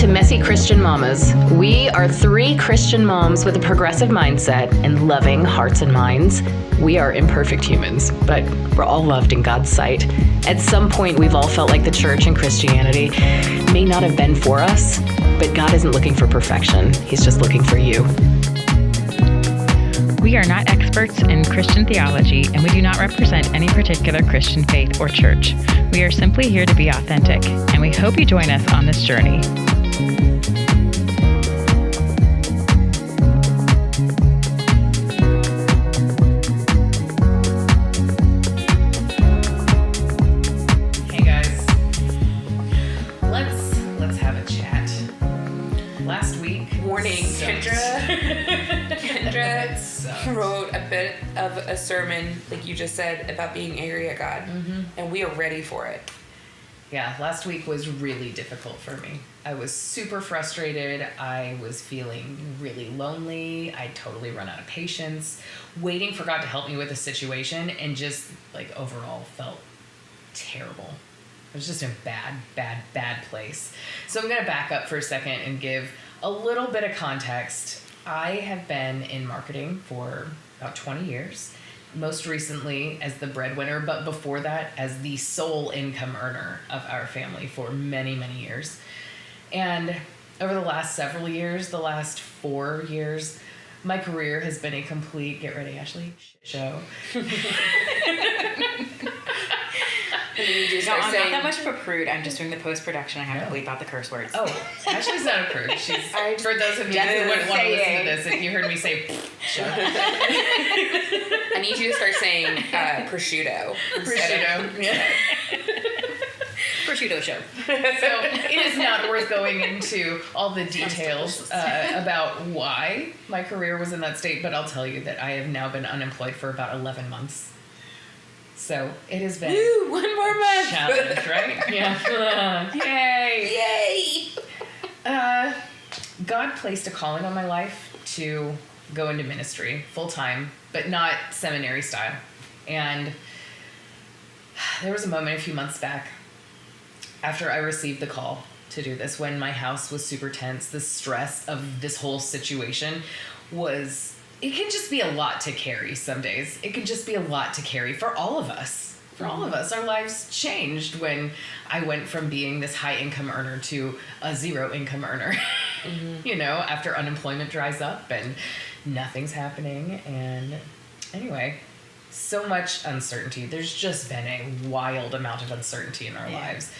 to Messy Christian Mamas. We are three Christian moms with a progressive mindset and loving hearts and minds. We are imperfect humans, but we're all loved in God's sight. At some point, we've all felt like the church and Christianity may not have been for us, but God isn't looking for perfection. He's just looking for you. We are not experts in Christian theology, and we do not represent any particular Christian faith or church. We are simply here to be authentic, and we hope you join us on this journey. Hey guys, let's have a chat. Last week, Morning, sucked. Kendra sucked. wrote a bit of a sermon, like you just said, about being angry at God, and we are ready for it. Yeah, last week was really difficult for me. I was super frustrated. I was feeling really lonely. I totally run out of patience, waiting for God to help me with a situation, and just like overall felt terrible. I was just in a bad place. So I'm going to back up for a second and give a little bit of context. I have been in marketing for about 20 years. Most recently as the breadwinner, but before that as the sole income earner of our family for many, many years. And over the last several years, the last 4 years, my career has been a complete, get ready, Ashley, shit show. And then you just No, start I'm saying, not that much of a prude. I'm just doing the post-production. I have to bleep out the curse words. Oh, Ashley's not a prude. She's, for those of you who wouldn't want to listen to this, if you heard me say show. I need you to start saying prosciutto. Prosciutto. Yeah. Prosciutto show. So it is not worth going into all the details about why my career was in that state, but I'll tell you that I have now been unemployed for about 11 months. So it has been Woo, one more month. challenge, right? Yeah. Yay! Yay! God placed a calling on my life to go into ministry full-time, but not seminary style. And there was a moment a few months back after I received the call to do this, when my house was super tense. The stress of this whole situation it can just be a lot to carry some days. It can just be a lot to carry for all of us. For all of us, our lives changed when I went from being this high income earner to a zero income earner. You know, after unemployment dries up and nothing's happening. And anyway, so much uncertainty. There's just been a wild amount of uncertainty in our lives.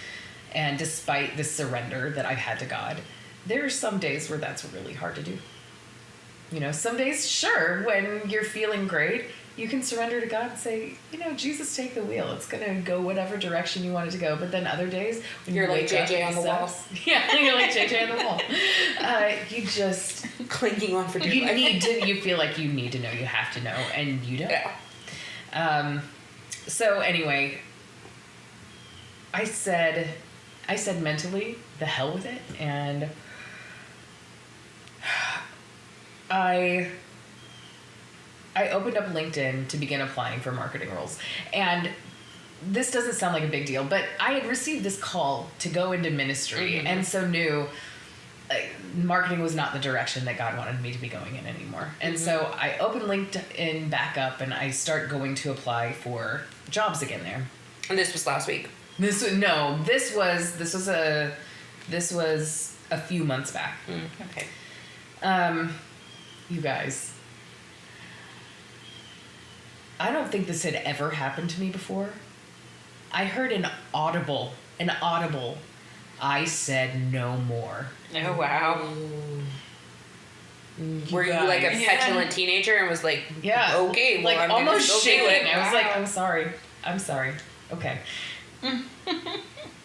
And despite the surrender that I've had to God, there are some days where that's really hard to do. You know, some days, sure, when you're feeling great, you can surrender to God and say, you know, Jesus, take the wheel. It's going to go whatever direction you want it to go. But then other days, when You're you like wake up, JJ on it the wall. sucks. Yeah, you're like JJ on the wall. You just, Clinking on for dear life. you feel like you need to know, you have to know, and you don't. Yeah. So anyway, I said mentally, the hell with it, and I opened up LinkedIn to begin applying for marketing roles. And this doesn't sound like a big deal, but I had received this call to go into ministry, and so knew marketing was not the direction that God wanted me to be going in anymore. And so I opened LinkedIn back up, and I start going to apply for jobs again there. And this was last week. This was a few months back. Okay. You guys, I don't think this had ever happened to me before. I heard an audible, I said no more. Oh, wow. Were you like a petulant teenager and was like, Yeah. okay, well, like I'm almost gonna still do shaking. it. I was like, I'm sorry. Okay.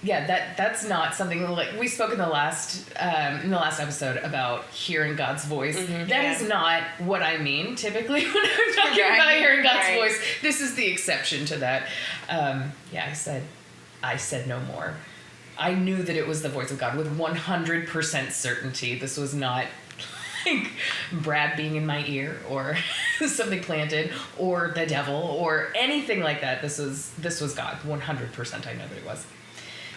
Yeah, that's not something like we spoke in the last episode about hearing God's voice. That is not what I mean typically when I'm talking about hearing God's voice. This is the exception to that. I said no more. I knew that it was the voice of God with 100% certainty. This was not like Brad being in my ear or something planted or the devil or anything like that. This was God. 100% I know that it was.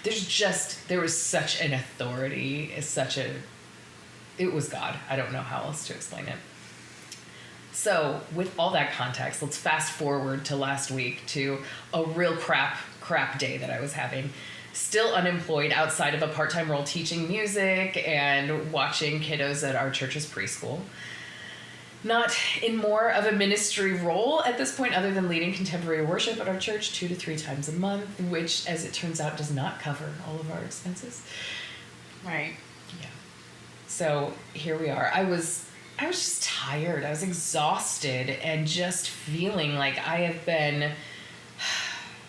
there was such an authority, it was God. I don't know how else to explain it. So with all that context, let's fast forward to last week to a real crap day that I was having. Still unemployed outside of a part-time role teaching music and watching kiddos at our church's preschool. Not in more of a ministry role at this point other than leading contemporary worship at our church 2 to 3 times a month, which, as it turns out, does not cover all of our expenses. Right. Yeah. So here we are. I was just tired. I was exhausted and just feeling like I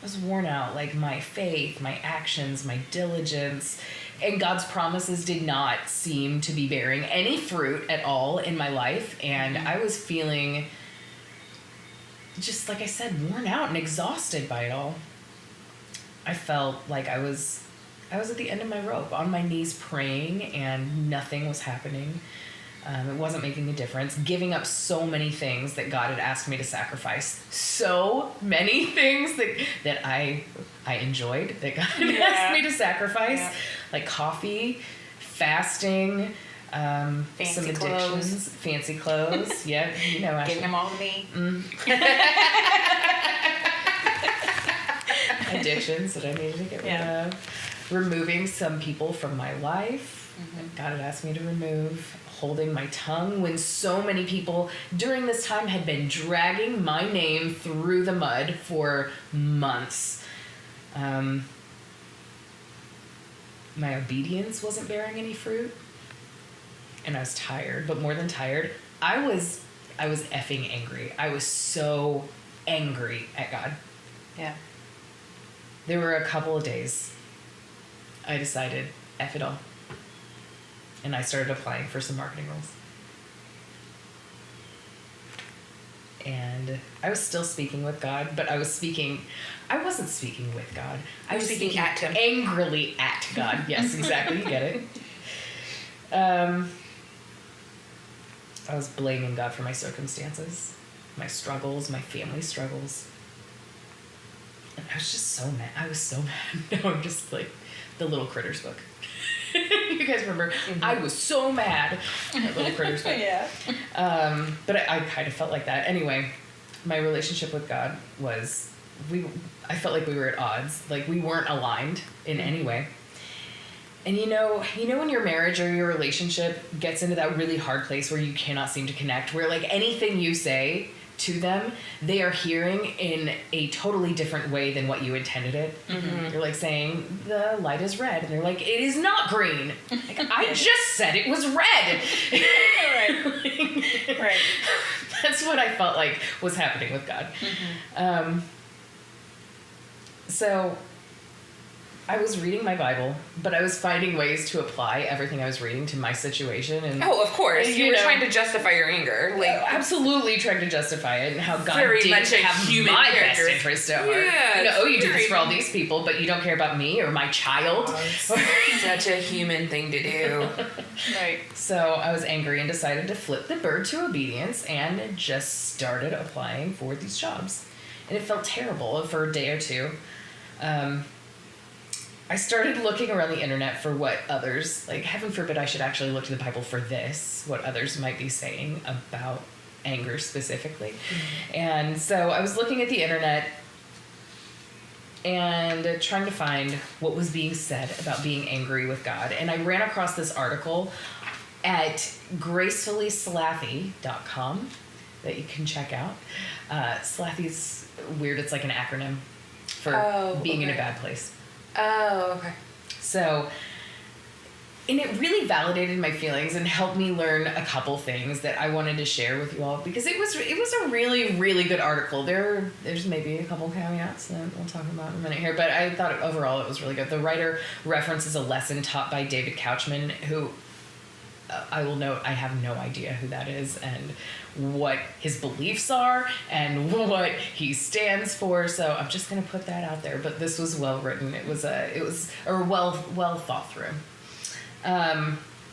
was worn out. Like my faith, my actions, my diligence, and God's promises did not seem to be bearing any fruit at all in my life. And I was feeling, just like I said, worn out and exhausted by it all. I felt like I was at the end of my rope, on my knees praying, and nothing was happening. It wasn't making a difference. Giving up so many things that God had asked me to sacrifice. So many things that I enjoyed that God had asked me to sacrifice. Yeah. Like coffee, fasting, some addictions. Fancy clothes. Yeah, you know, Ashley. Giving them all to me. Addictions that I needed to get rid of. Removing some people from my life. God had asked me to remove. Holding my tongue when so many people during this time had been dragging my name through the mud for months. My obedience wasn't bearing any fruit, and I was tired. But more than tired, I was effing angry. I was so angry at God. Yeah. There were a couple of days I decided, F it all. And I started applying for some marketing roles. And I was still speaking with God, but I wasn't speaking with God. I was speaking at him. Angrily at God. Yes, exactly. You get it. I was blaming God for my circumstances, my struggles, my family struggles. And I was just so mad. I was so mad. No, I'm just like the Little Critters book. You guys remember? Mm-hmm. I was so mad. That Little Critters book. Yeah. But I kind of felt like that. Anyway, my relationship with God was, I felt like we were at odds. Like we weren't aligned in any way. And you know when your marriage or your relationship gets into that really hard place where you cannot seem to connect, where like anything you say to them, they are hearing in a totally different way than what you intended it. Mm-hmm. You're like saying, the light is red. And they're like, it is not green. Like, I just said it was red. Right. That's what I felt like was happening with God. Mm-hmm. So I was reading my Bible, but I was finding ways to apply everything I was reading to my situation. And of course. You were trying to justify your anger. Like, absolutely trying to justify it and how God didn't have human my character. best interest at heart. Yeah, You did this for all these people, but you don't care about me or my child. Such a human thing to do. Right. So I was angry and decided to flip the bird to obedience and just started applying for these jobs. And it felt terrible for a day or two. I started looking around the internet for what others, like heaven forbid I should actually look to the Bible for this, what others might be saying about anger specifically. Mm-hmm. And so I was looking at the internet and trying to find what was being said about being angry with God. And I ran across this article at gracefullyslappy.com that you can check out. Slappy's weird. It's like an acronym for being in a bad place. Oh, okay. So, and it really validated my feelings and helped me learn a couple things that I wanted to share with you all, because it was a really, really good article. There's maybe a couple caveats that we'll talk about in a minute here, but I thought overall it was really good. The writer references a lesson taught by David Couchman, who I will note I have no idea who that is and what his beliefs are and what he stands for. So I'm just going to put that out there. But this was well written. It was well thought through.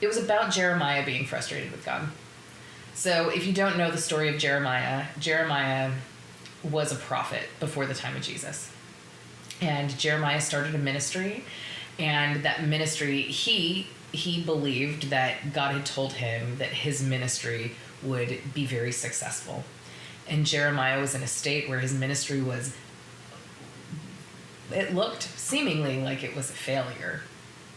It was about Jeremiah being frustrated with God. So if you don't know the story of Jeremiah was a prophet before the time of Jesus. And Jeremiah started a ministry, And that ministry, he believed that God had told him that his ministry would be very successful. And Jeremiah was in a state where his ministry was, it looked seemingly like it was a failure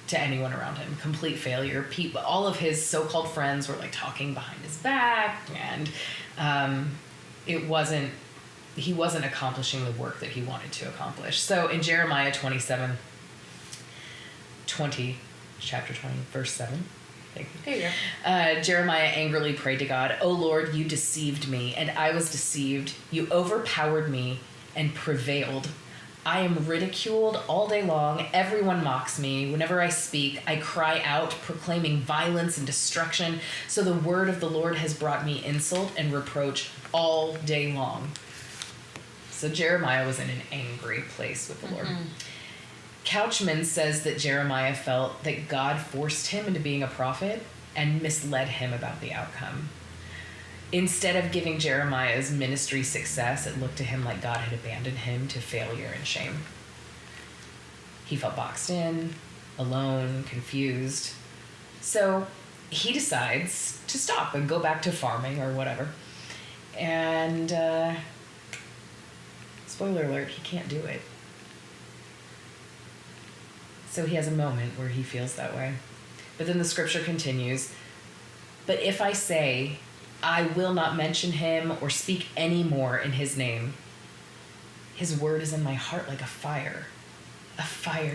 to anyone around him, complete failure. People, all of his so-called friends were like talking behind his back, and he wasn't accomplishing the work that he wanted to accomplish. So in Jeremiah 20, chapter 20, verse 7, thank you. There you go. Jeremiah angrily prayed to God, "O Lord, you deceived me, and I was deceived. You overpowered me and prevailed. I am ridiculed all day long. Everyone mocks me. Whenever I speak, I cry out, proclaiming violence and destruction. So the word of the Lord has brought me insult and reproach all day long." So Jeremiah was in an angry place with the Lord. Couchman says that Jeremiah felt that God forced him into being a prophet and misled him about the outcome. Instead of giving Jeremiah's ministry success, it looked to him like God had abandoned him to failure and shame. He felt boxed in, alone, confused. So he decides to stop and go back to farming or whatever. And spoiler alert, he can't do it. So he has a moment where he feels that way. But then the scripture continues, "But if I say, I will not mention him or speak any more in his name, his word is in my heart like a fire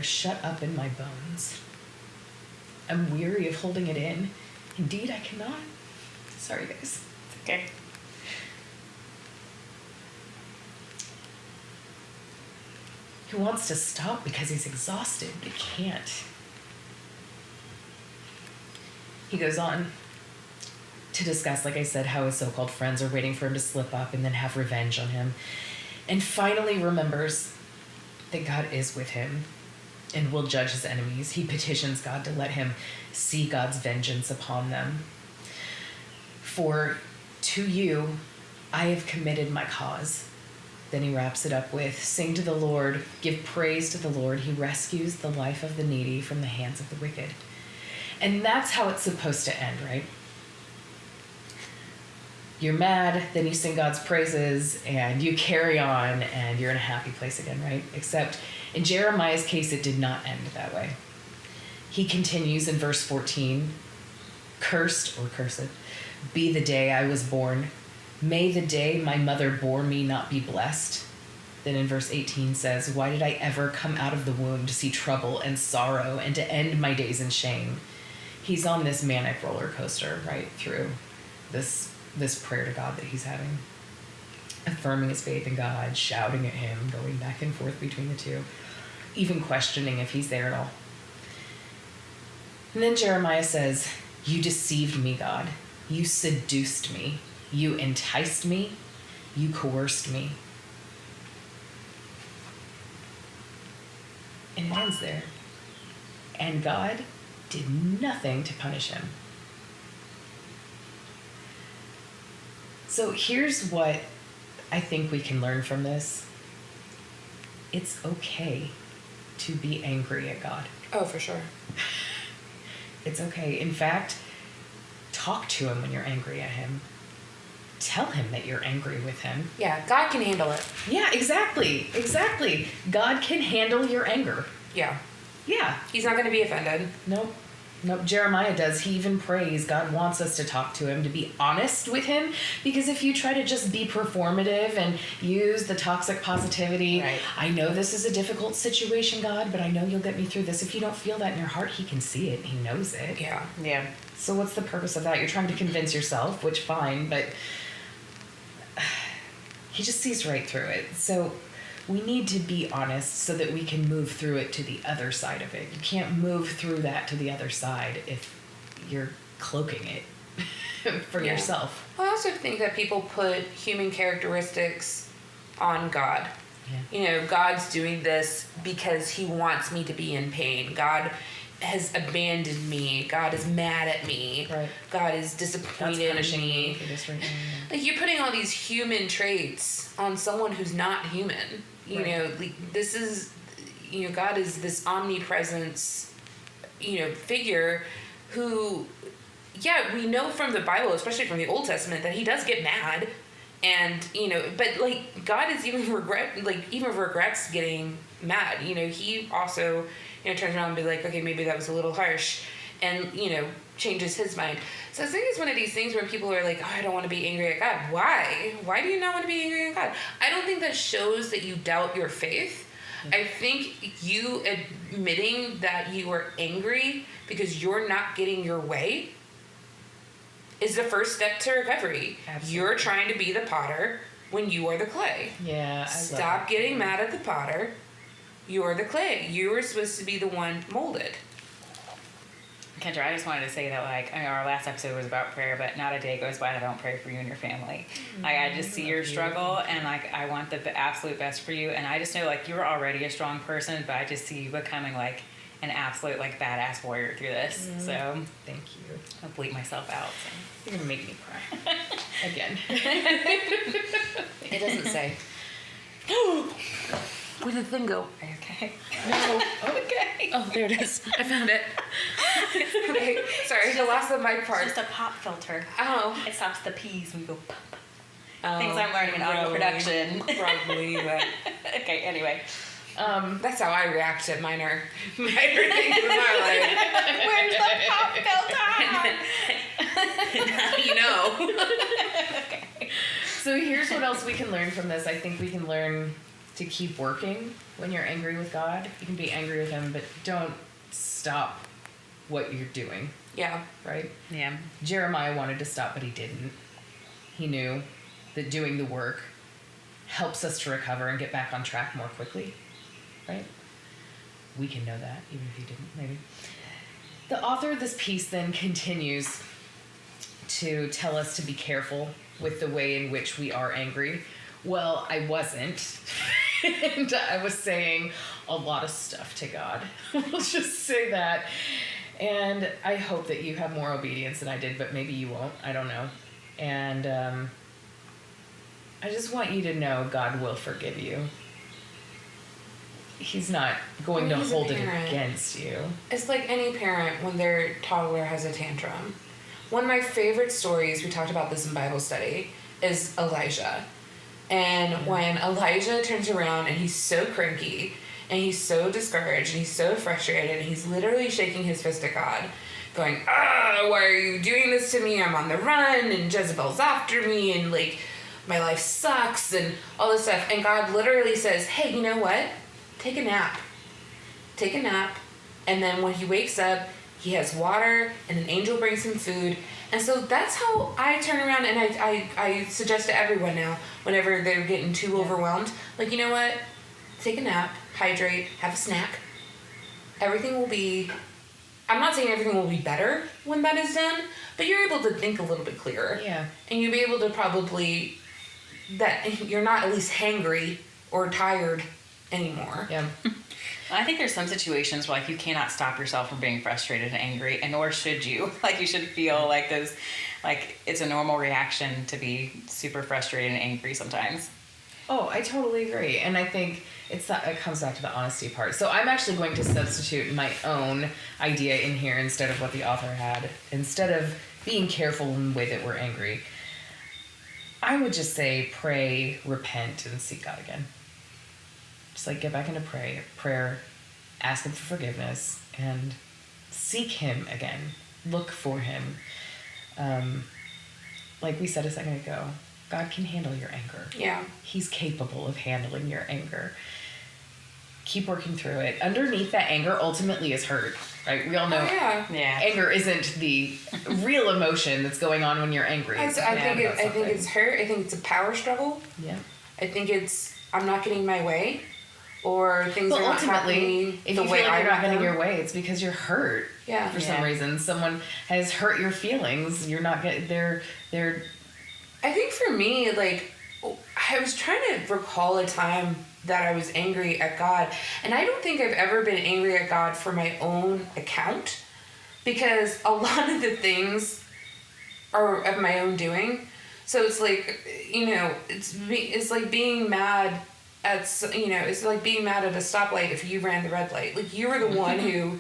shut up in my bones. I'm weary of holding it in. Indeed, I cannot." Sorry, guys. It's okay. He wants to stop because he's exhausted, but he can't. He goes on to discuss, like I said, how his so-called friends are waiting for him to slip up and then have revenge on him. And finally remembers that God is with him and will judge his enemies. He petitions God to let him see God's vengeance upon them. "For to you I have committed my cause." Then he wraps it up with, "Sing to the Lord, give praise to the Lord. He rescues the life of the needy from the hands of the wicked." And that's how it's supposed to end, right? You're mad, then you sing God's praises, and you carry on, and you're in a happy place again, right? Except in Jeremiah's case, it did not end that way. He continues in verse 14, "Cursed," or cursed, "be the day I was born. May the day my mother bore me not be blessed." Then in verse 18 says, "Why did I ever come out of the womb to see trouble and sorrow and to end my days in shame?" He's on this manic roller coaster right through this prayer to God that he's having, affirming his faith in God, shouting at him, going back and forth between the two, even questioning if he's there at all. And then Jeremiah says, "You deceived me, God. You seduced me. You enticed me. You coerced me." And it ends there. And God did nothing to punish him. So here's what I think we can learn from this. It's okay to be angry at God. Oh, for sure. It's okay. In fact, talk to him when you're angry at him. Tell him that you're angry with him. Yeah, God can handle it. Yeah, exactly. God can handle your anger. Yeah. Yeah. He's not going to be offended. Nope. Jeremiah does. He even prays. God wants us to talk to him, to be honest with him. Because if you try to just be performative and use the toxic positivity, Right. I know this is a difficult situation, God, but I know you'll get me through this. If you don't feel that in your heart, he can see it. He knows it. Yeah. Yeah. So what's the purpose of that? You're trying to convince yourself, which fine, but he just sees right through it. So we need to be honest so that we can move through it to the other side of it. You can't move through that to the other side if you're cloaking it for Yeah. yourself. I also think that people put human characteristics on God. Yeah. You know, God's doing this because he wants me to be in pain. God has abandoned me. God is mad at me. Right. God is God's disappointed in punishing me me. for this right now. Like, you're putting all these human traits on someone who's not human. You Right. know, like, this is, God is this omnipresence, figure who, yeah, we know from the Bible, especially from the Old Testament, that he does get mad. And, but like God is even regrets getting mad. He also, turns around and be like, okay, maybe that was a little harsh, and, changes his mind. So I think it's one of these things where people are like, oh, I don't want to be angry at God. Why? Why do you not want to be angry at God? I don't think that shows that you doubt your faith. I think you admitting that you are angry because you're not getting your way is the first step to recovery. Absolutely. You're trying to be the potter when you are the clay. Yeah. Stop getting mad at the potter. You're the clay. You were supposed to be the one molded. Kendra, I just wanted to say that, our last episode was about prayer, but not a day goes by that I don't pray for you and your family. I just see your struggle, and, I want the absolute best for you, and I just know, you're already a strong person, but I just see you becoming, an absolute, badass warrior through this. So, Thank you. I'll bleep myself out. So. You're going to make me cry. Again. It doesn't say. Where did the thing go? Are you okay? No. Okay. Oh, there it is. I found it. Okay, sorry, the last of my part. It's just a pop filter. Oh. It stops the P's when we go pop. Oh, Things I'm learning in audio production. Probably, but Okay, anyway. that's how I react to minor things in my life. Where's the pop filter? Now you know. Okay. So here's what else we can learn from this. I think we can learn to keep working when you're angry with God. You can be angry with him, but don't stop what you're doing, Yeah. right? Yeah. Jeremiah wanted to stop, but he didn't. He knew that doing the work helps us to recover and get back on track more quickly, right? We can know that, even if you didn't, maybe. The author of this piece then continues to tell us to be careful with the way in which we are angry. Well, I wasn't. And I was saying a lot of stuff to God. We'll just say that. And I hope that you have more obedience than I did, but maybe you won't. I don't know. And I just want you to know God will forgive you. He's not going to He's a hold it parent. against you. It's like any parent when their toddler has a tantrum. One of my favorite stories, we talked about this in Bible study, is Elijah. And when Elijah turns around and he's so cranky and he's so discouraged and he's so frustrated and he's literally shaking his fist at God, going, why are you doing this to me? I'm on the run and Jezebel's after me and my life sucks and all this stuff. And God literally says, hey, you know what? Take a nap. Take a nap. And then when he wakes up, he has water and an angel brings him food. And so that's how I turn around and I suggest to everyone now, whenever they're getting too overwhelmed, you know what? Take a nap, hydrate, have a snack. Everything will be, I'm not saying everything will be better when that is done, but you're able to think a little bit clearer. Yeah. And you'll be able to probably, that you're not at least hangry or tired anymore. Yeah. I think there's some situations where you cannot stop yourself from being frustrated and angry, and nor should you. You should feel those, it's a normal reaction to be super frustrated and angry sometimes. Oh, I totally agree. And I think it comes back to the honesty part. So I'm actually going to substitute my own idea in here instead of what the author had. Instead of being careful in the way that we're angry, I would just say pray, repent, and seek God again. Just get back into prayer, ask him for forgiveness, and seek him again. Look for him. Like we said a second ago, God can handle your anger. Yeah. He's capable of handling your anger. Keep working through it. Underneath that anger ultimately is hurt, right? We all know Yeah. anger isn't the real emotion that's going on when you're angry. I It's think mad about I think something. it's hurt. I think it's a power struggle. Yeah. I think it's I'm not getting my way, or things Well, are not ultimately, happening if the you way feel like I you're not want getting them. your way, it's because you're hurt. Yeah. For some reason, someone has hurt your feelings. You're not getting. They're. I think for me, I was trying to recall a time that I was angry at God, and I don't think I've ever been angry at God for my own account, because a lot of the things are of my own doing. So it's it's like being mad it's like being mad at a stoplight if you ran the red light. Like, you were the one who,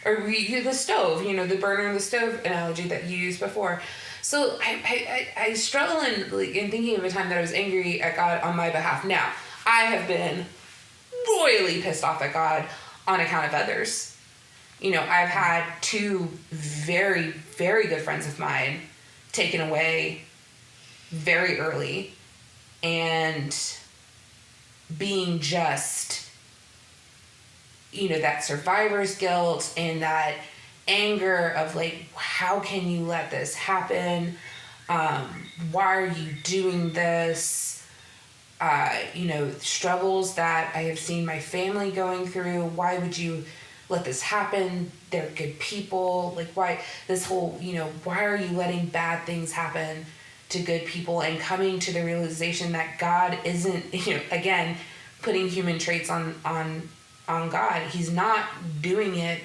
the stove, the burner in the stove analogy that you used before. So I struggle in thinking of a time that I was angry at God on my behalf. Now, I have been royally pissed off at God on account of others. I've had 2 very, very good friends of mine taken away very early, and being just, that survivor's guilt and that anger of like, how can you let this happen? Why are you doing this? Struggles that I have seen my family going through. Why would you let this happen? They're good people. Like, why this whole, why are you letting bad things happen to good people? And coming to the realization that God isn't, again, putting human traits on God. He's not doing it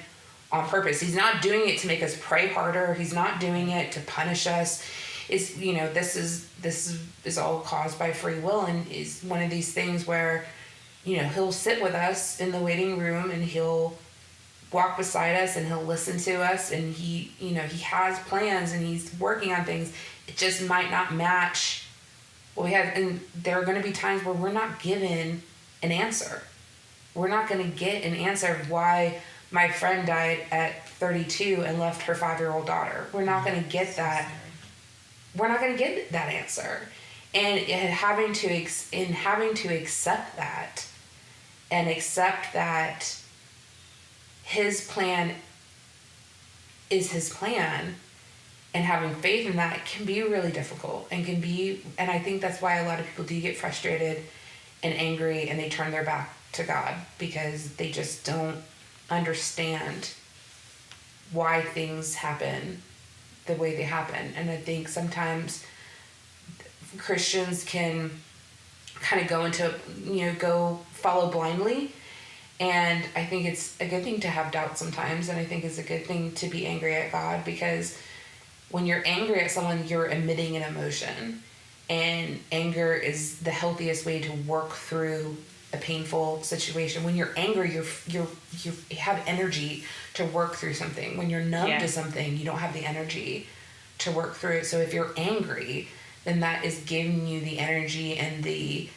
on purpose. He's not doing it to make us pray harder. He's not doing it to punish us. It's, this is all caused by free will, and is one of these things where, he'll sit with us in the waiting room, and he'll walk beside us, and he'll listen to us, and he has plans, and he's working on things. It just might not match what we have. And there are going to be times where we're not given an answer. We're not going to get an answer of why my friend died at 32 and left her 5-year-old daughter. We're not going to get that. We're not going to get that answer. And having to accept that, and accept that his plan is his plan, and having faith in that can be really difficult, and I think that's why a lot of people do get frustrated and angry, and they turn their back to God, because they just don't understand why things happen the way they happen. And I think sometimes Christians can kind of go follow blindly. And I think it's a good thing to have doubt sometimes. And I think it's a good thing to be angry at God, because when you're angry at someone, you're emitting an emotion. And anger is the healthiest way to work through a painful situation. When you're angry, you have energy to work through something. When you're numb to something, you don't have the energy to work through it. So if you're angry, then that is giving you the energy and the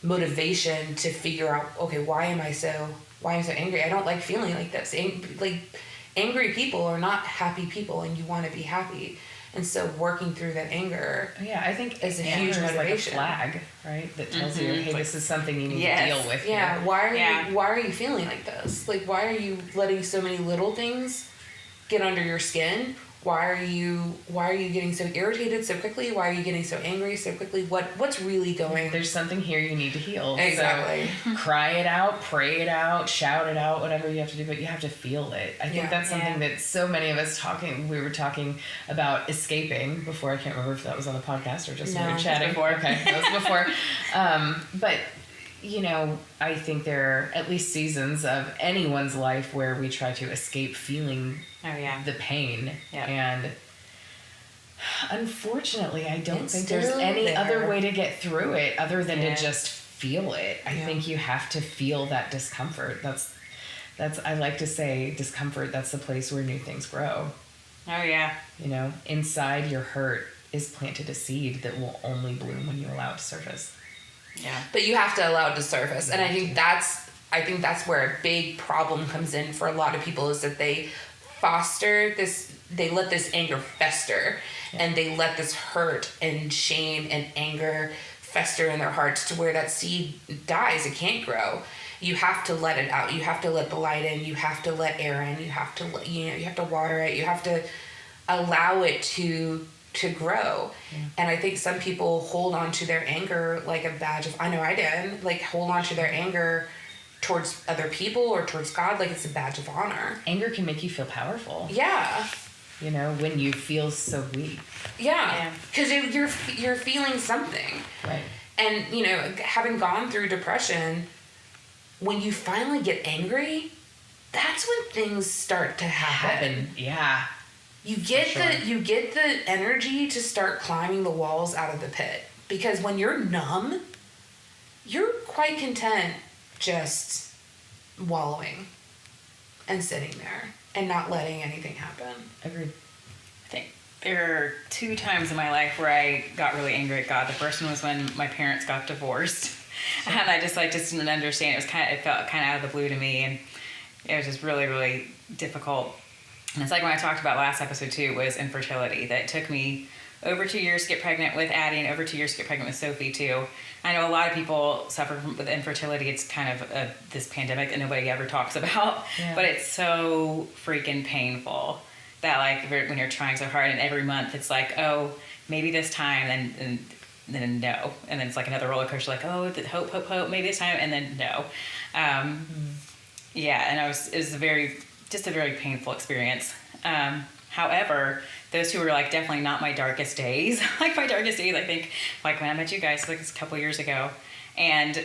motivation to figure out, okay, why am I so angry? I don't like feeling like this. Angry people are not happy people, and you want to be happy. And so working through that anger, I think is a huge motivation. Like a flag, right? That tells you, hey, this is something you need to deal with. Yeah. Here. Why are you feeling like this? Like, why are you letting so many little things get under your skin? Why are you getting so irritated so quickly? Why are you getting so angry so quickly? What's really going? There's something here you need to heal. Exactly. So cry it out, pray it out, shout it out, whatever you have to do, but you have to feel it. I think that's something that so many of us we were talking about escaping before. I can't remember if that was on the podcast or just we were chatting. Before. Okay, that was before. But I think there are at least seasons of anyone's life where we try to escape feeling the pain. Yeah. And unfortunately, I don't think there's any other way to get through it other than to just feel it. I think you have to feel that discomfort. That's I like to say discomfort, that's the place where new things grow. Oh, yeah. Inside your hurt is planted a seed that will only bloom when you allow it to surface. Yeah. But you have to allow it to surface. And I think that's where a big problem comes in for a lot of people, is that they let this anger fester, and they let this hurt and shame and anger fester in their hearts to where that seed dies. It can't grow. You have to let it out. You have to let the light in. You have to let air in. You have to you have to water it. You have to allow it to grow. And I think some people hold on to their anger like a badge of, I know I did, like hold on to their anger towards other people or towards God like it's a badge of honor. Anger can make you feel powerful. Yeah. When you feel so weak. Yeah. Because you're feeling something. Right. And, having gone through depression, when you finally get angry, that's when things start to happen. Yeah. You get the energy to start climbing the walls out of the pit, because when you're numb, you're quite content just wallowing and sitting there and not letting anything happen. Agreed. I think there are 2 times in my life where I got really angry at God. The first one was when my parents got divorced. And I just didn't understand. It felt kind of out of the blue to me, and it was just really, really difficult. And it's like when I talked about last episode too, was infertility. That it took me over 2 years to get pregnant with Addie, and over 2 years to get pregnant with Sophie too. I know a lot of people suffer with infertility. It's kind of this pandemic that nobody ever talks about, but it's so freaking painful that like when you're trying so hard, and every month it's like, oh, maybe this time, and then no, and then it's like another roller coaster, like, oh, hope, maybe this time, and then no. Yeah, and it was a very painful experience. However, those 2 were like definitely not my darkest days. Like my darkest days, I think, like when I met you guys like a couple years ago, and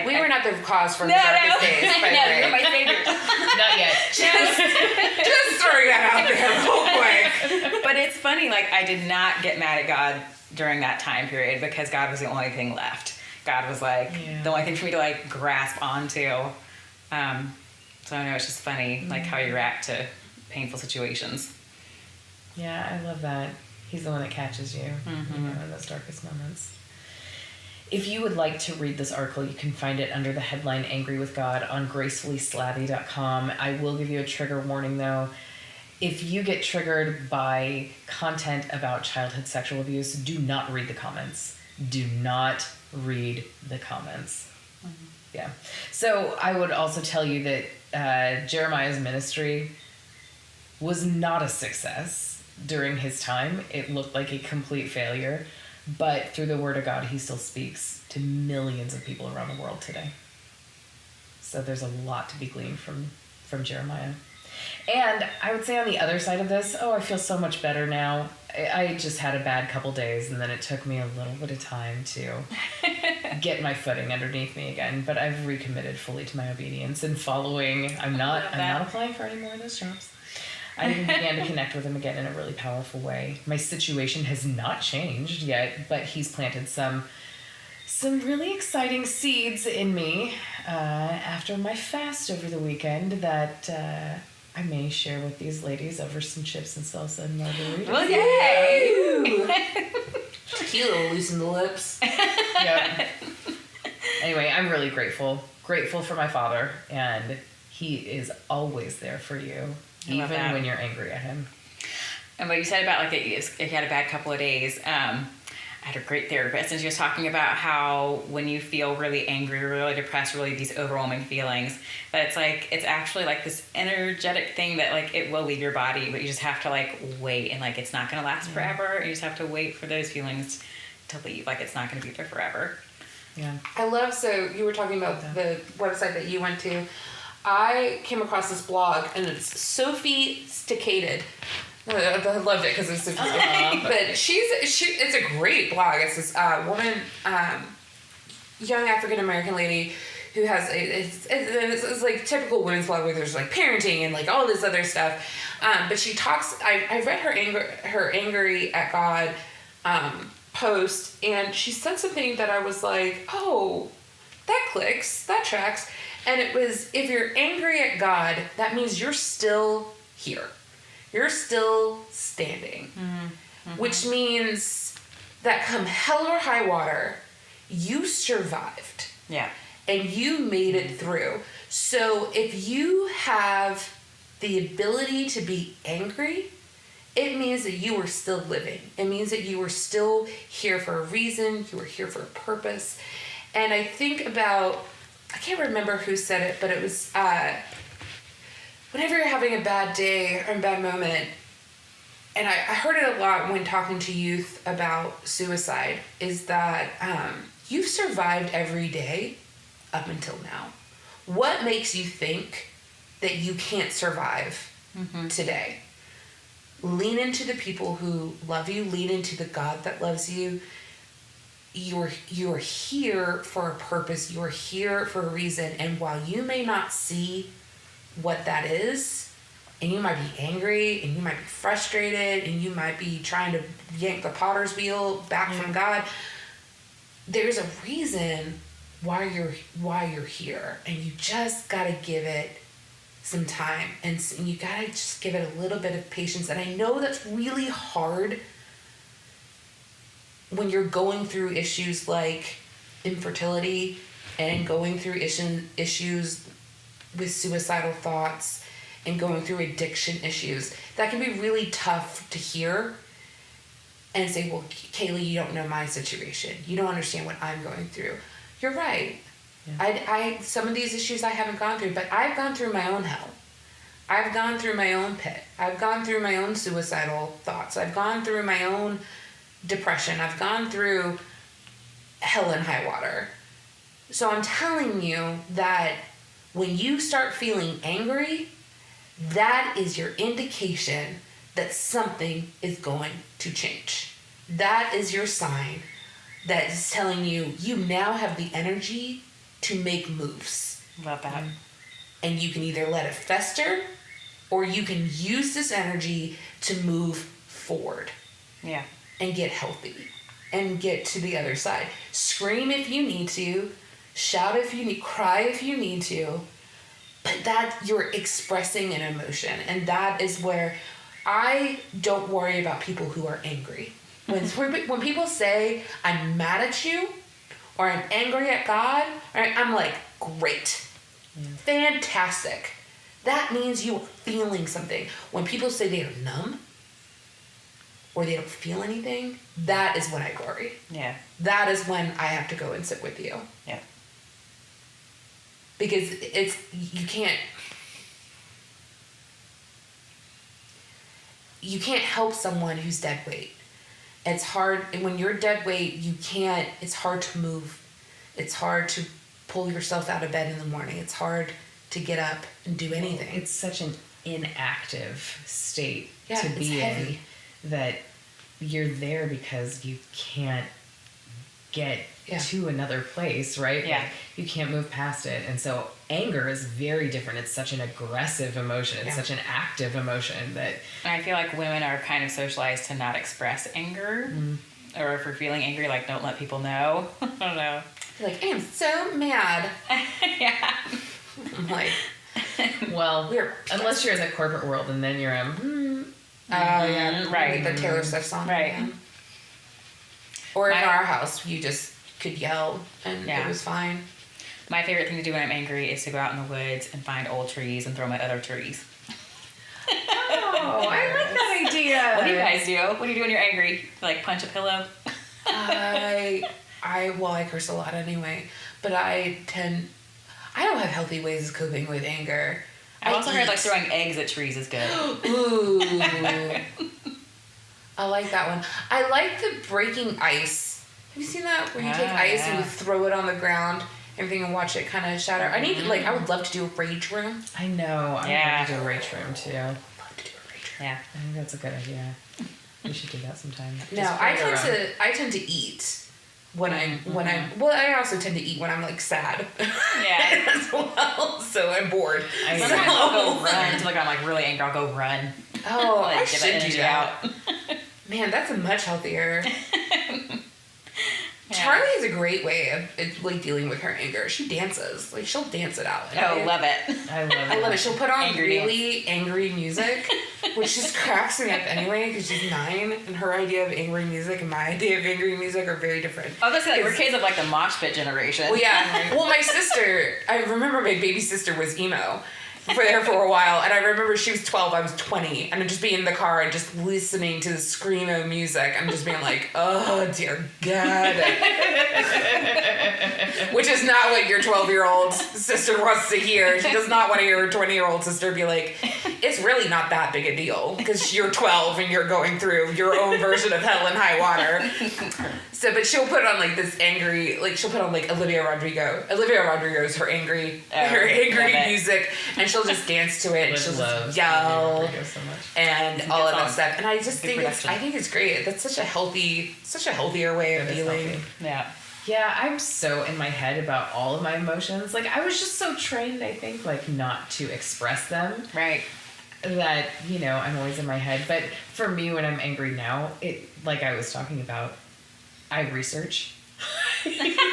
we were not the cause for the darkest days. By the way. No, my saviors. Not yet. Just throwing that out there real quick. But it's funny, like I did not get mad at God during that time period because God was the only thing left. God was like the only thing for me to like grasp onto. So I know it's just funny, like how you react to painful situations. Yeah, I love that. He's the one that catches you, you know, in those darkest moments. If you would like to read this article, you can find it under the headline Angry with God on gracefullyslabby.com. I will give you a trigger warning, though. If you get triggered by content about childhood sexual abuse, do not read the comments. Do not read the comments. Yeah. So I would also tell you that Jeremiah's ministry was not a success during his time. It looked like a complete failure, but through the word of God, he still speaks to millions of people around the world today. So there's a lot to be gleaned from Jeremiah. And I would say on the other side of this, I feel so much better now. I just had a bad couple days, and then it took me a little bit of time to get my footing underneath me again. But I've recommitted fully to my obedience and following. I'm not applying for any more of those jobs. I even began to connect with him again in a really powerful way. My situation has not changed yet, but he's planted some really exciting seeds in me after my fast over the weekend that I may share with these ladies over some chips and salsa and margaritas. Well, yay! Tequila will loosen the lips. Yep. Anyway, I'm really grateful for my father, and he is always there for you. Even when you're angry at him. And what you said about like if you had a bad couple of days, I had a great therapist, and she was talking about how when you feel really angry, really depressed, really these overwhelming feelings, that it's actually like this energetic thing that like it will leave your body, but you just have to like wait, and like it's not going to last forever. You just have to wait for those feelings to leave. Like it's not going to be there forever. Yeah. I love, so you were talking about the website that you went to. I came across this blog, and it's Sophie Sticated. I loved it because it's Sophie Sticated. But it's a great blog. It's this woman, young African-American lady who has, it's like typical women's blog where there's like parenting and like all this other stuff. But she talks, I read her Angry at God post, and she said something that I was like, oh, that clicks, that tracks. And it was, if you're angry at God, that means you're still here. You're still standing. Mm-hmm. Which means that come hell or high water, you survived. Yeah. And you made it through. So if you have the ability to be angry, it means that you are still living. It means that you are still here for a reason. You are here for a purpose. And I think about, I can't remember who said it, but it was whenever you're having a bad day or a bad moment, and I heard it a lot when talking to youth about suicide, is that you've survived every day up until now. What makes you think that you can't survive today? Lean into the people who love you. Lean into the God that loves you. You're here for a purpose. You're here for a reason. And while you may not see what that is, and you might be angry, and you might be frustrated, and you might be trying to yank the potter's wheel back from God, there's a reason why you're here, and you just gotta give it some time, and you gotta just give it a little bit of patience. And I know that's really hard when you're going through issues like infertility and going through issues with suicidal thoughts and going through addiction issues. That can be really tough to hear and say, well, Kaylee, you don't know my situation. You don't understand what I'm going through. You're right. Yeah. I some of these issues I haven't gone through, but I've gone through my own hell. I've gone through my own pit. I've gone through my own suicidal thoughts. I've gone through my own depression. I've gone through hell and high water. So I'm telling you that when you start feeling angry, that is your indication that something is going to change. That is your sign that is telling you you now have the energy to make moves. Love that. And you can either let it fester or you can use this energy to move forward. Yeah. And get healthy and get to the other side. Scream if you need to, shout if you need, cry if you need to, but that you're expressing an emotion. And that is where I don't worry about people who are angry. When people say, I'm mad at you, or I'm angry at God, I'm like, great. Yeah. Fantastic. That means you are feeling something. When people say they are numb, or they don't feel anything, that is when I worry. Yeah. That is when I have to go and sit with you. Yeah. Because you can't help someone who's dead weight. It's hard, and when you're dead weight, it's hard to move. It's hard to pull yourself out of bed in the morning. It's hard to get up and do anything. It's such an inactive state to it's be heavy. in that you're there because you can't get to another place, right? Yeah. Like, you can't move past it. And so anger is very different. It's such an aggressive emotion. It's such an active emotion that... I feel like women are kind of socialized to not express anger. Or if we're feeling angry, like, don't let people know. I don't know. You're like, I am so mad. Yeah. I'm like... Well, unless you're in the corporate world and then you're Oh, yeah. Right. Like the Taylor Swift song. Right. Yeah. Or in our house, you just could yell and it was fine. My favorite thing to do when I'm angry is to go out in the woods and find old trees and throw my other trees. Oh, I like that idea. What do you guys do? What do you do when you're angry? Like punch a pillow? I curse a lot anyway, but I don't have healthy ways of coping with anger. I've also heard like throwing eggs at trees is good. Ooh. I like that one. I like the breaking ice. Have you seen that? Where you take ice and you throw it on the ground, everything, and watch it kind of shatter. I would love to do a rage room. I know. I would love to do a rage room too. I'd love to do a rage room. Yeah. I think that's a good idea. We should do that sometime. No, I tend to eat when I'm I also tend to eat when I'm like sad. Yeah. As well. So I'm bored. Sometimes I'll go run until I'm like really angry. I'll go run. Oh, like, I should do that. Out. Man, that's a much healthier. Charlie has a great way of like dealing with her anger. She dances. Like she'll dance it out. Love it. I love it. She'll put on really angry music, which just cracks me up anyway because she's 9 and her idea of angry music and my idea of angry music are very different. I was gonna say, we're kids of like the mosh pit generation. Well, yeah. Well, my sister, I remember my baby sister was emo for a while, and I remember she was 12, I was 20, and I'd just be in the car and just listening to the screamo music and just being like, oh dear God. Which is not what your 12-year-old sister wants to hear. She does not want to hear her 20-year-old sister be like, it's really not that big a deal because you're 12 and you're going through your own version of hell and high water. So, but she'll put on like this angry, like she'll put on like Olivia Rodrigo. Olivia Rodrigo's her angry music, and she'll just dance to it and she'll just yell and all of that stuff. And I just think it's great. That's such a healthier way of dealing. Yeah. Yeah, I'm so in my head about all of my emotions. Like, I was just so trained, I think, like, not to express them. Right. That, I'm always in my head. But for me, when I'm angry now, like I was talking about, I research.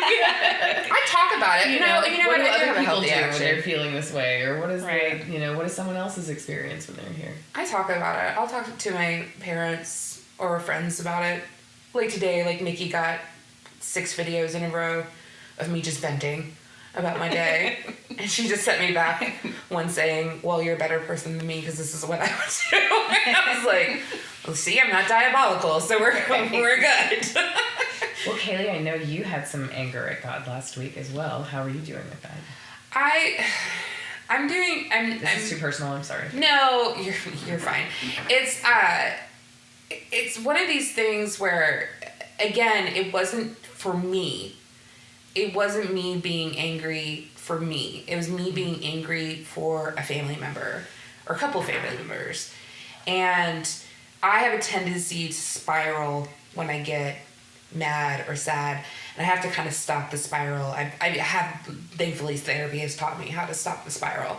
I talk about it. You know what do I do other have a people healthy do when action. they're feeling this way, or what is Right. what is someone else's experience when they're here? I talk about it. I'll talk to my parents or friends about it. Like today, like Nikki got 6 videos in a row of me just venting about my day. And she just sent me back one saying, well, you're a better person than me because this is what I would do. And I was like, well, see, I'm not diabolical, so we're good. Well, Kaylee, I know you had some anger at God last week as well. How are you doing with that? I'm This is too personal. I'm sorry. No, you're fine. It's one of these things where, again, it wasn't for me. It wasn't me being angry for me. It was me being angry for a family member or a couple family members. And I have a tendency to spiral when I get mad or sad. And I have to kind of stop the spiral. I have, thankfully, therapy has taught me how to stop the spiral.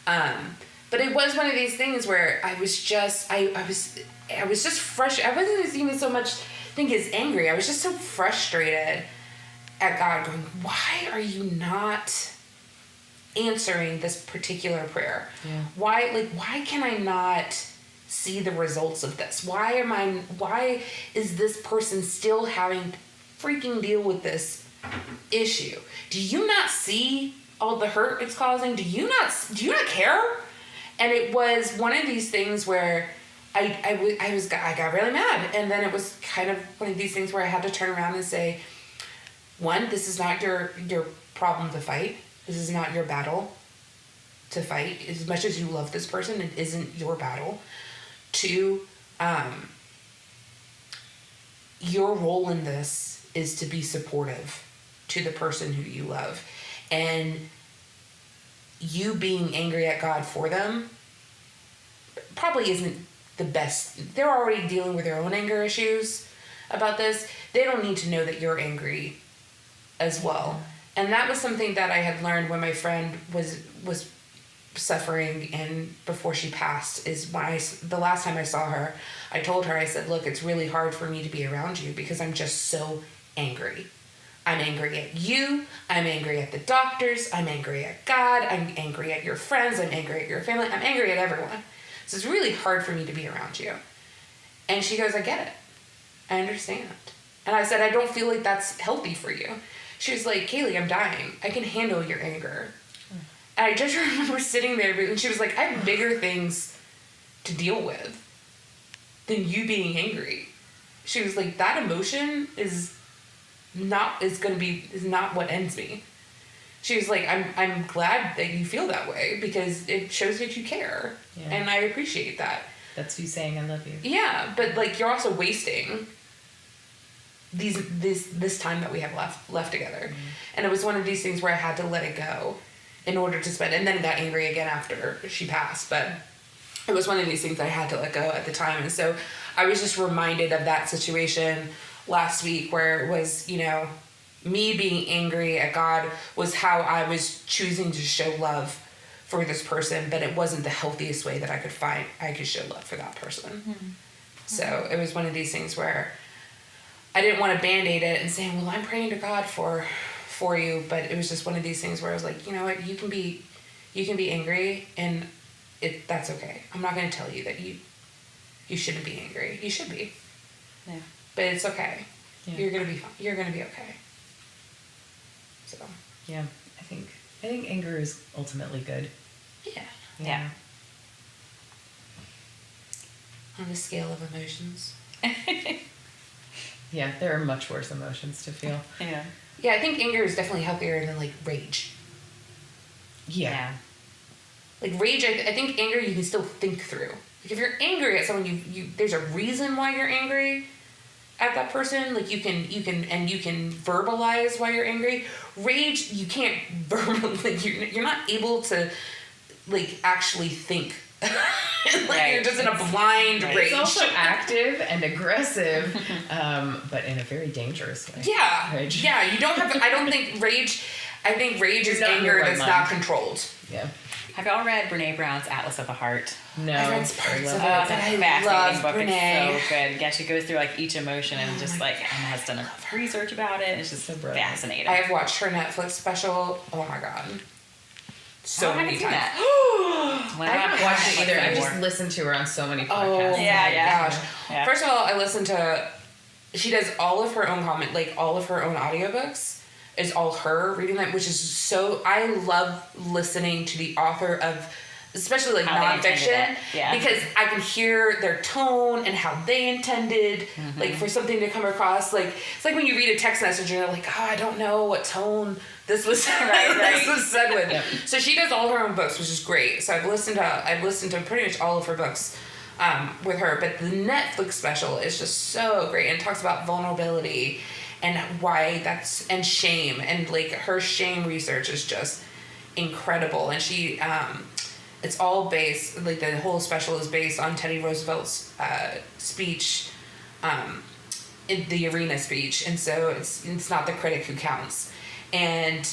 But it was one of these things where I was just, I was just frustrated. I wasn't even so much think as angry. I was just so frustrated at God, going, why are you not answering this particular prayer? Yeah. Why can I not see the results of this? Why is this person still having to freaking deal with this issue? Do you not see all the hurt it's causing? Do you not care? And it was one of these things where I got really mad, and then it was kind of one of these things where I had to turn around and say, one, this is not your problem to fight. This is not your battle to fight. As much as you love this person, it isn't your battle. Two, your role in this is to be supportive to the person who you love. And you being angry at God for them probably isn't the best. They're already dealing with their own anger issues about this. They don't need to know that you're angry as well. And that was something that I had learned when my friend was suffering and before she passed, is when the last time I saw her, I told her, I said, look, it's really hard for me to be around you because I'm just so angry. I'm angry at you. I'm angry at the doctors. I'm angry at God. I'm angry at your friends. I'm angry at your family. I'm angry at everyone. So it's really hard for me to be around you. And she goes, I get it. I understand. And I said, I don't feel like that's healthy for you. She was like, Kaylee, I'm dying. I can handle your anger. And I just remember sitting there, and she was like, I have bigger things to deal with than you being angry. She was like, that emotion is not what ends me. She was like, I'm glad that you feel that way because it shows that you care. Yeah. And I appreciate that. That's you saying I love you. Yeah, but like you're also wasting this time that we have left together. Mm-hmm. And it was one of these things where I had to let it go in order to spend, and then got angry again after she passed, but it was one of these things I had to let go at the time. And so I was just reminded of that situation last week where it was, me being angry at God was how I was choosing to show love for this person, but it wasn't the healthiest way that I could show love for that person. Mm-hmm. So it was one of these things where I didn't want to band-aid it and say, well, I'm praying to God for you, but it was just one of these things where I was like, you know what, you can be angry, and that's okay. I'm not going to tell you that you shouldn't be angry. You should be. Yeah. But it's okay. Yeah. You're going to be fine. You're going to be okay. So. Yeah, I think anger is ultimately good. Yeah. Yeah. On the scale of emotions. Yeah, there are much worse emotions to feel. Yeah. Yeah, I think anger is definitely healthier than like rage. Yeah. Like rage, I think anger you can still think through. Like if you're angry at someone, you there's a reason why you're angry at that person. Like you can verbalize why you're angry. Rage, you can't verbally. You're not able to like actually think. Like right. You're just in a blind rage. It's also active and aggressive, but in a very dangerous way. Yeah. Rage. Yeah, you don't have. I don't think rage. I think rage is anger that's not controlled. Yeah. Have y'all read Brene Brown's Atlas of the Heart? No. I read parts of it, It's a but I fascinating love book. Brene. It's so good. Yeah, she goes through like each emotion and just like Emma has done research about it. It's just So brilliant. fascinating. I have watched her Netflix special. Oh my god. So I haven't many seen times. that. Well, I haven't watched it Netflix either. I just anymore. listened to her on so many Oh podcasts. Yeah, yeah. gosh. Yeah. First of all, I listen to. She does all of her own all of her own audiobooks. Is all her reading them, which is so. I love listening to the author of, especially like How they intended nonfiction, it. Yeah. because I can hear their tone and how they intended, like for something to come across. Like it's like when you read a text message and you're like, oh, I don't know what tone this was right. this was said with. So she does all her own books, which is great. So I've listened to pretty much all of her books. With her, but the Netflix special is just so great and talks about vulnerability and why and shame, and like her shame research is just incredible. And she it's all based, like the whole special is based on Teddy Roosevelt's speech, in the arena speech, and so it's not the critic who counts. And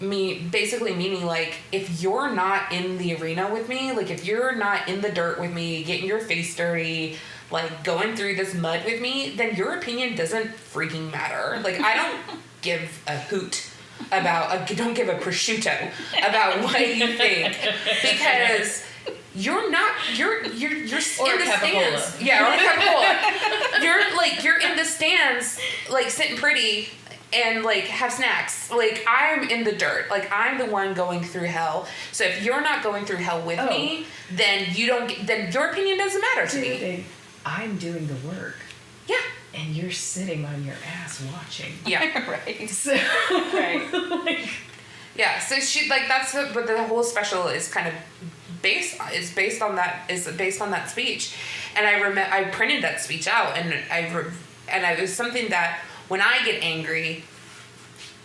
basically meaning like, if you're not in the arena with me, like if you're not in the dirt with me, getting your face dirty, like going through this mud with me, then your opinion doesn't freaking matter. Like I don't give a hoot don't give a prosciutto about what you think, because you're in the stands. Yeah, or a capicola. You're in the stands, like sitting pretty and like have snacks. Like I'm in the dirt. Like I'm the one going through hell. So if you're not going through hell with me, then then your opinion doesn't matter to me. I'm doing the work. Yeah. And you're sitting on your ass watching. Yeah. right. So, Right. like, Yeah. So she that's what the whole special is kind of based on that speech. And I printed that speech out, and it was something that when I get angry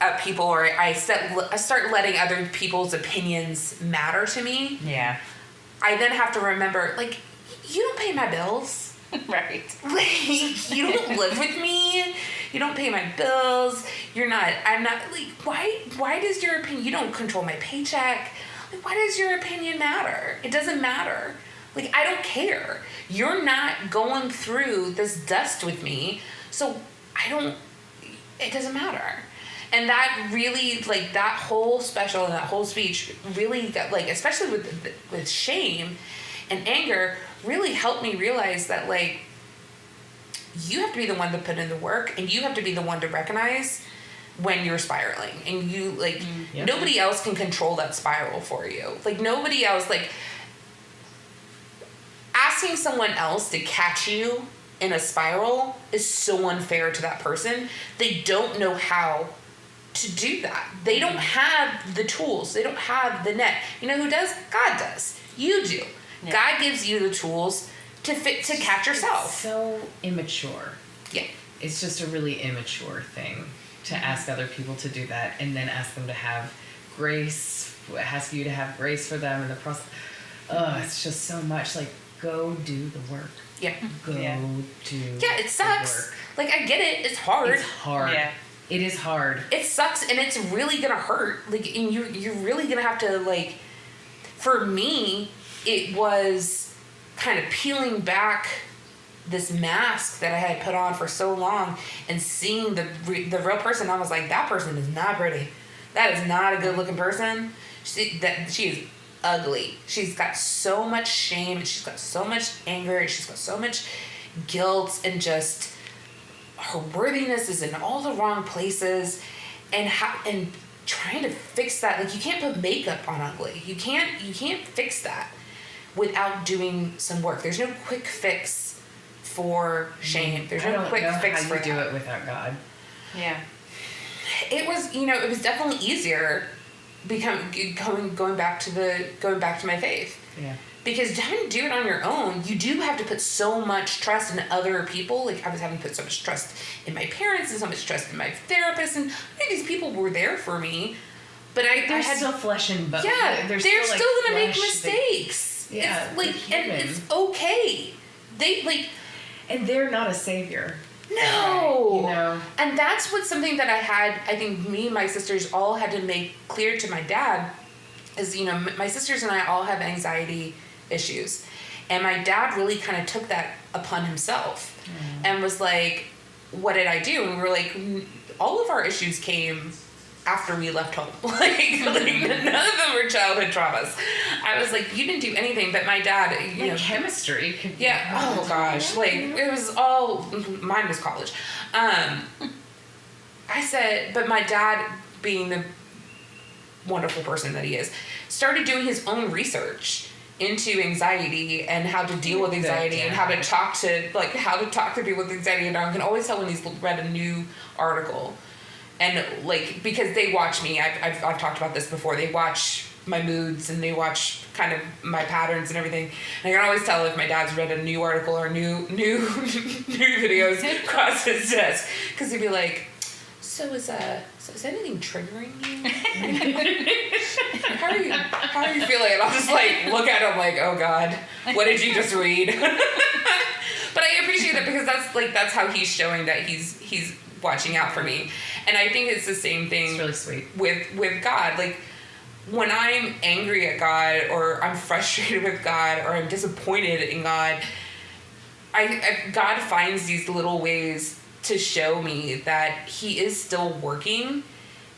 at people, or I start letting other people's opinions matter to me, Yeah. I then have to remember, like, you don't pay my bills. Right. Like, you don't live with me. You don't pay my bills. I'm not, like, why does your opinion, you don't control my paycheck. Like, why does your opinion matter? It doesn't matter. Like, I don't care. You're not going through this dust with me, so it doesn't matter. And that really, like, that whole special and that whole speech really got, like, especially with shame and anger, really helped me realize that, like, you have to be the one to put in the work, and you have to be the one to recognize when you're spiraling. And you, like, Yep. nobody else can control that spiral for you. Like, nobody else, like, asking someone else to catch you in a spiral is so unfair to that person. They don't know how to do that. They don't have the tools. They don't have the net. You know who does? God does. You do. Yeah. God gives you the tools to catch yourself. so immature. Yeah. It's just a really immature thing to ask other people to do that, and then ask them to have grace, ask you to have grace for them in the process. It's just so much. Like, go do the work. Yeah. Go Yeah. do Yeah, it sucks. the work. Like, I get it. It's hard. It's hard. Yeah. It is hard. It sucks, and it's really gonna hurt. Like, and you're really gonna have to, like, for me, it was kind of peeling back this mask that I had put on for so long, and seeing the real person. I was like, that person is not pretty. That is not a good looking person. She is ugly. She's got so much shame, and she's got so much anger, and she's got so much guilt, and just her worthiness is in all the wrong places, and trying to fix that. Like, you can't put makeup on ugly. You can't fix that without doing some work. There's no quick fix for shame. There's no quick fix for how you do that. it without God. Yeah. It was definitely easier going back to my faith. Yeah. Because having to do it on your own, you do have to put so much trust in other people. Like, I was having to put so much trust in my parents and so much trust in my therapist, and these people were there for me. But I They're had still flesh and bone. yeah, they're still like, gonna make flesh. mistakes. Yeah, it's like, they're and human. it's okay. They like And they're not a savior. no. You know? And that's something that I think me and my sisters all had to make clear to my dad is, my sisters and I all have anxiety issues. And my dad really kind of took that upon himself and was like, what did I do? And we were like, all of our issues came after we left home. like none of them were childhood traumas. I was like, you didn't do anything, but my dad, chemistry. Yeah. Oh gosh. Like it was all, mine was college. I said, but my dad, being the wonderful person that he is, started doing his own research into anxiety and how to deal with anxiety and how to talk to people with anxiety. And I can always tell when he's read a new article. And because they watch me, I've talked about this before. They watch my moods and they watch kind of my patterns and everything. And I can always tell if my dad's read a new article or new videos across his desk, because he'd be like, so is anything triggering you? How are you feeling? And I'll just look at him like, oh God, what did you just read? But I appreciate it because that's how he's showing that he's watching out for me. And I think it's the same thing. It's really sweet. With God. When I'm angry at God, or I'm frustrated with God, or I'm disappointed in God, God finds these little ways to show me that he is still working.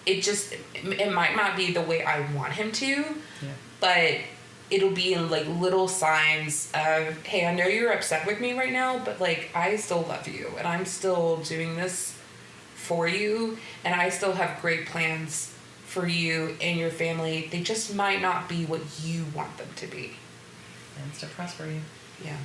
It might not be the way I want him to, but it'll be in little signs of, hey, I know you're upset with me right now, but I still love you and I'm still doing this for you, and I still have great plans for you and your family. They just might not be what you want them to be. Plans to prosper you. Yeah.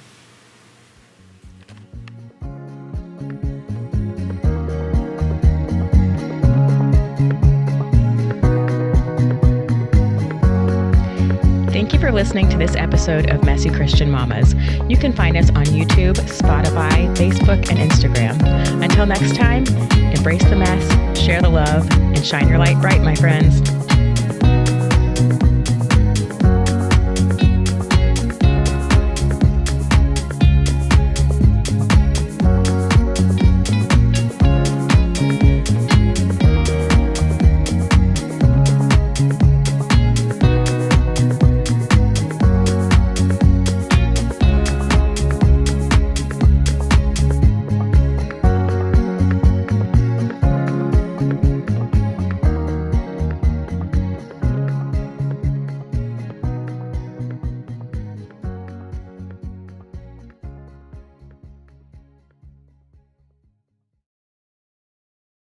Thank you for listening to this episode of Messy Christian Mamas. You can find us on YouTube, Spotify, Facebook, and Instagram. Until next time, embrace the mess, share the love, and shine your light bright, my friends.